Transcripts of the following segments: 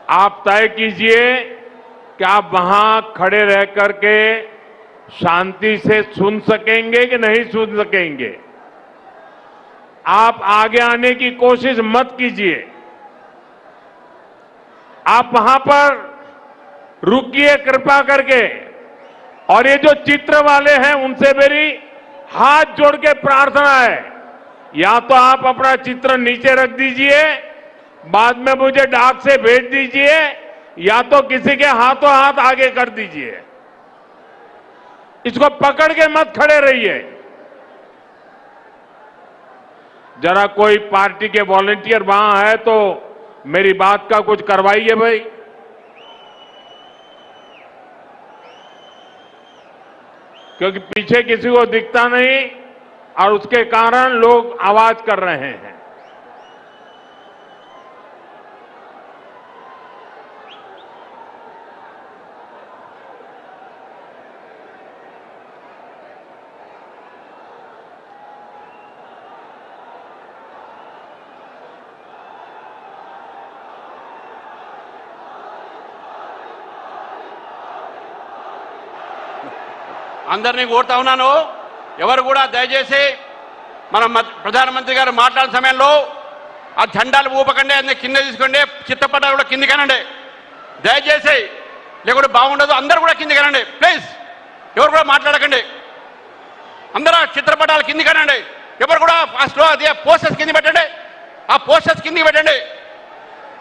आप तय कीजिए कि आप वहां खड़े रह करके शांति से सुन सकेंगे कि नहीं सुन सकेंगे। आप आगे आने की कोशिश मत कीजिए। आप वहां पर रुकिए कृपा करके। और ये जो चित्र वाले हैं उनसे मेरी हाथ जोड़ के प्रार्थना है, या तो आप अपना चित्र नीचे रख दीजिए, बाद में मुझे डाक से भेज दीजिए, या तो किसी के हाथों हाथ आगे कर दीजिए। इसको पकड़ के मत खड़े रहिए। जरा कोई पार्टी के वॉलंटियर वहां है तो मेरी बात का कुछ करवाइए भाई। क्योंकि पीछे किसी को दिखता नहीं और उसके कारण लोग आवाज कर रहे हैं। అందరినీ కోరుతా ఉన్నాను, ఎవరు కూడా దయచేసి మన ప్రధానమంత్రి గారు మాట్లాడిన సమయంలో ఆ జెండాలు ఊపకండి, అన్ని కింద తీసుకోండి, చిత్తపటాలు కూడా కిందికి అనండి దయచేసి, లేకుంటే బాగుండదు. అందరూ కూడా కిందికి అనండి ప్లీజ్, ఎవరు కూడా మాట్లాడకండి. అందరూ చిత్రపటాలు కిందికి అనండి. ఎవరు కూడా ఫాస్ట్లో అదే పోస్టర్స్ కింద పెట్టండి, ఆ పోస్టర్స్ కిందికి పెట్టండి.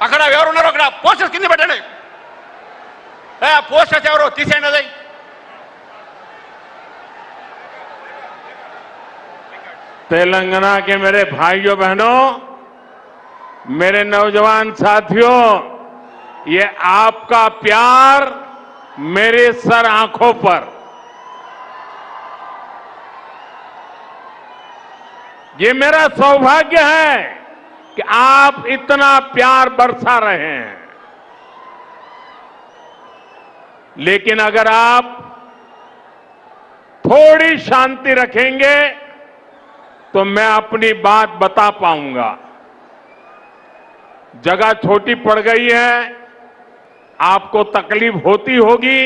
అక్కడ ఎవరు ఉన్నారో అక్కడ పోస్టర్స్ కింద పెట్టండి. ఆ పోస్టర్స్ ఎవరు తీసేయండి. అది तेलंगाना के मेरे भाइयों बहनों, मेरे नौजवान साथियों, ये आपका प्यार मेरे सर आंखों पर, ये मेरा सौभाग्य है कि आप इतना प्यार बरसा रहे हैं। लेकिन अगर आप थोड़ी शांति रखेंगे तो मैं अपनी बात बता पाऊंगा। जगह छोटी पड़ गई है, आपको तकलीफ होती होगी।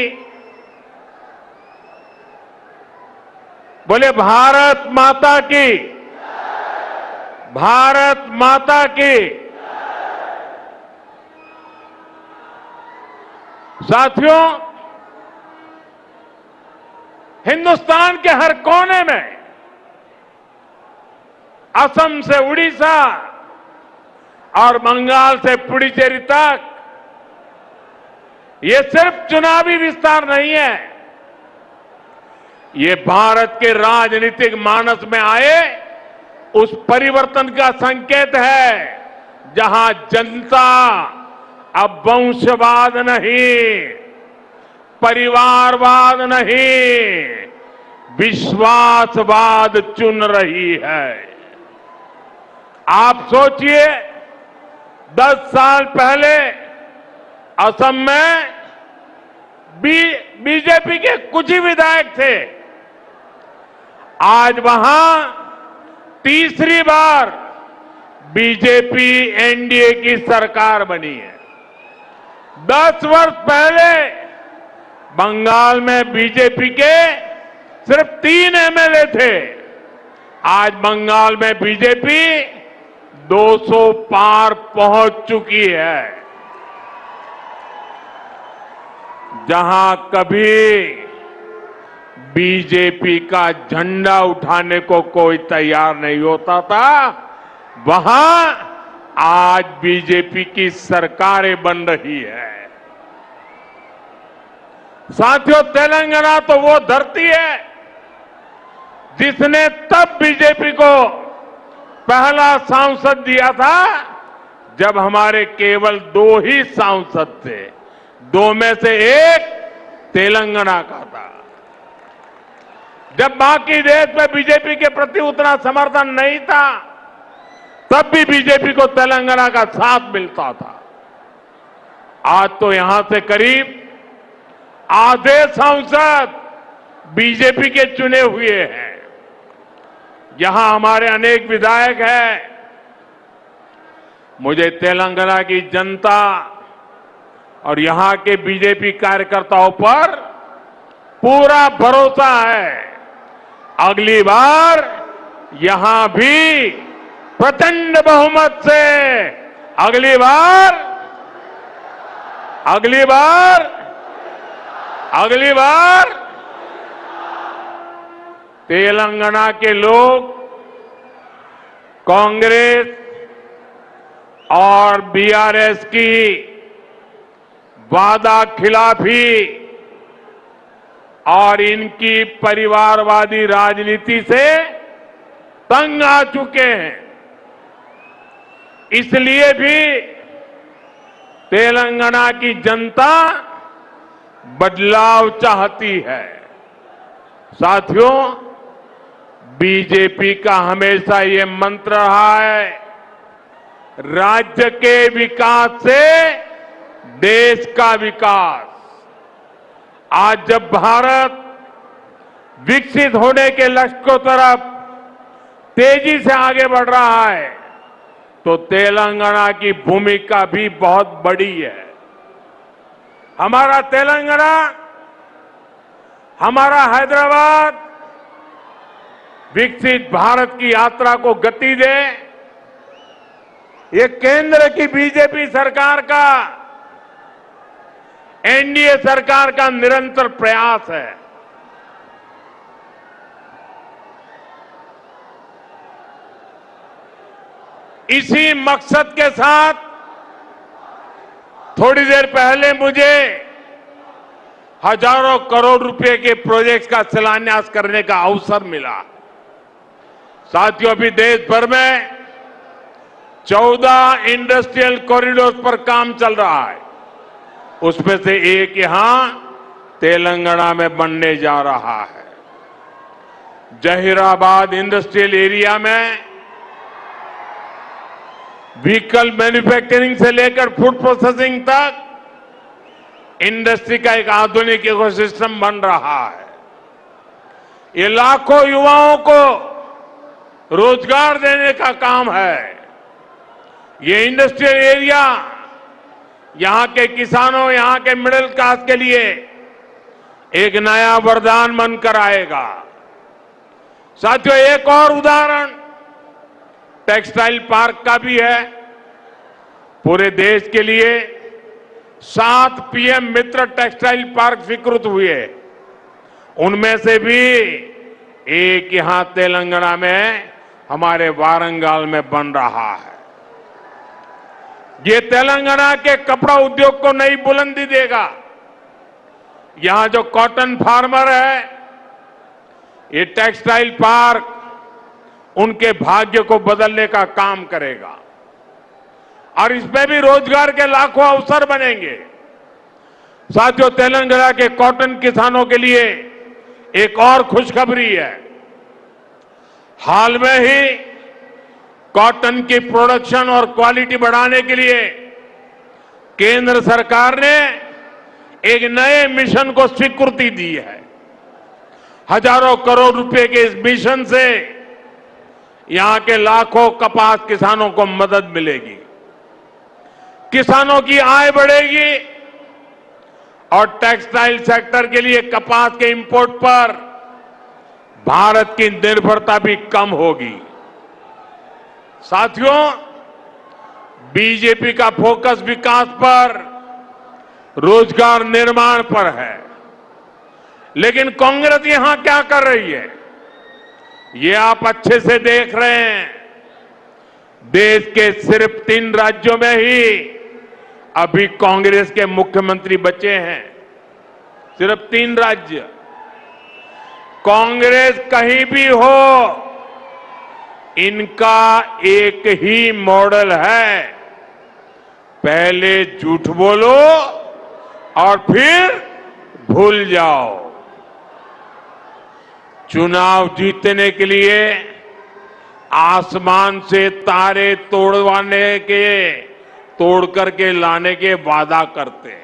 बोले भारत माता की, भारत माता की। साथियों, हिंदुस्तान के हर कोने में, असम से उड़ीसा और बंगाल से पुडुचेरी तक, ये सिर्फ चुनावी विस्तार नहीं है, ये भारत के राजनीतिक मानस में आए उस परिवर्तन का संकेत है, जहां जनता अब वंशवाद नहीं, परिवारवाद नहीं, विश्वासवाद चुन रही है। आप सोचिए, 10 साल पहले असम में बीजेपी के कुछ ही विधायक थे। आज वहां तीसरी बार बीजेपी एनडीए की सरकार बनी है। 10 वर्ष पहले बंगाल में बीजेपी के सिर्फ 3 एमएलए थे। आज बंगाल में बीजेपी 200 पार पहुंच चुकी है। जहां कभी बीजेपी का झंडा उठाने को कोई तैयार नहीं होता था, वहां आज बीजेपी की सरकारें बन रही है। साथियों, तेलंगाना तो वो धरती है जिसने तब बीजेपी को पहला सांसद दिया था जब हमारे केवल 2 ही सांसद थे। 2 में से एक तेलंगाना का था। जब बाकी देश में बीजेपी के प्रति उतना समर्थन नहीं था, तब भी बीजेपी को तेलंगाना का साथ मिलता था। आज तो यहां से करीब आधे सांसद बीजेपी के चुने हुए हैं। यहां हमारे अनेक विधायक हैं। मुझे तेलंगाना की जनता और यहां के बीजेपी कार्यकर्ताओं पर पूरा भरोसा है। अगली बार यहां भी प्रचंड बहुमत से अगली बार तेलंगाना के लोग कांग्रेस और बीआरएस की वादा खिलाफी और इनकी परिवारवादी राजनीति से तंग आ चुके हैं। इसलिए भी तेलंगाना की जनता बदलाव चाहती है। साथियों, बीजेपी का हमेशा ये मंत्र रहा है, राज्य के विकास से देश का विकास। आज जब भारत विकसित होने के लक्ष्य की तरफ तेजी से आगे बढ़ रहा है, तो तेलंगाना की भूमिका भी बहुत बड़ी है। हमारा तेलंगाना, हमारा हैदराबाद विकसित भारत की यात्रा को गति दे, ये केंद्र की बीजेपी सरकार का, एनडीए सरकार का निरंतर प्रयास है। इसी मकसद के साथ थोड़ी देर पहले मुझे हजारों करोड़ रुपए के प्रोजेक्ट्स का शिलान्यास करने का अवसर मिला। साथियों, अभी देश भर में 14 इंडस्ट्रियल कॉरिडोर पर काम चल रहा है। उसमें से एक यहां तेलंगाना में बनने जा रहा है। जहीराबाद इंडस्ट्रियल एरिया में व्हीकल मैन्युफैक्चरिंग से लेकर फूड प्रोसेसिंग तक इंडस्ट्री का एक आधुनिक इकोसिस्टम बन रहा है। ये लाखों युवाओं को रोजगार देने का काम है। ये इंडस्ट्रियल एरिया यहां के किसानों, यहां के मिडिल क्लास के लिए एक नया वरदान बनकर आएगा। साथियों, एक और उदाहरण टेक्सटाइल पार्क का भी है। पूरे देश के लिए 7 पीएम मित्र टेक्सटाइल पार्क स्वीकृत हुए। उनमें से भी एक यहां तेलंगाना में हमारे वारंगल में बन रहा है। ये तेलंगाना के कपड़ा उद्योग को नई बुलंदी देगा। यहां जो कॉटन फार्मर है, ये टेक्सटाइल पार्क उनके भाग्य को बदलने का काम करेगा और इसमें भी रोजगार के लाखों अवसर बनेंगे। साथियों, तेलंगाना के कॉटन किसानों के लिए एक और खुशखबरी है। हाल में ही कॉटन की प्रोडक्शन और क्वालिटी बढ़ाने के लिए केंद्र सरकार ने एक नए मिशन को स्वीकृति दी है। हजारों करोड़ रुपए के इस मिशन से यहां के लाखों कपास किसानों को मदद मिलेगी, किसानों की आय बढ़ेगी और टेक्सटाइल सेक्टर के लिए कपास के इंपोर्ट पर भारत की निर्भरता भी कम होगी। साथियों, बीजेपी का फोकस विकास पर, रोजगार निर्माण पर है, लेकिन कांग्रेस यहां क्या कर रही है, ये आप अच्छे से देख रहे हैं। देश के सिर्फ 3 राज्यों में ही अभी कांग्रेस के मुख्यमंत्री बचे हैं। सिर्फ 3 राज्य। कांग्रेस कहीं भी हो, इनका एक ही मॉडल है, पहले झूठ बोलो और फिर भूल जाओ। चुनाव जीतने के लिए आसमान से तारे तोड़ करके लाने के वादा करते हैं।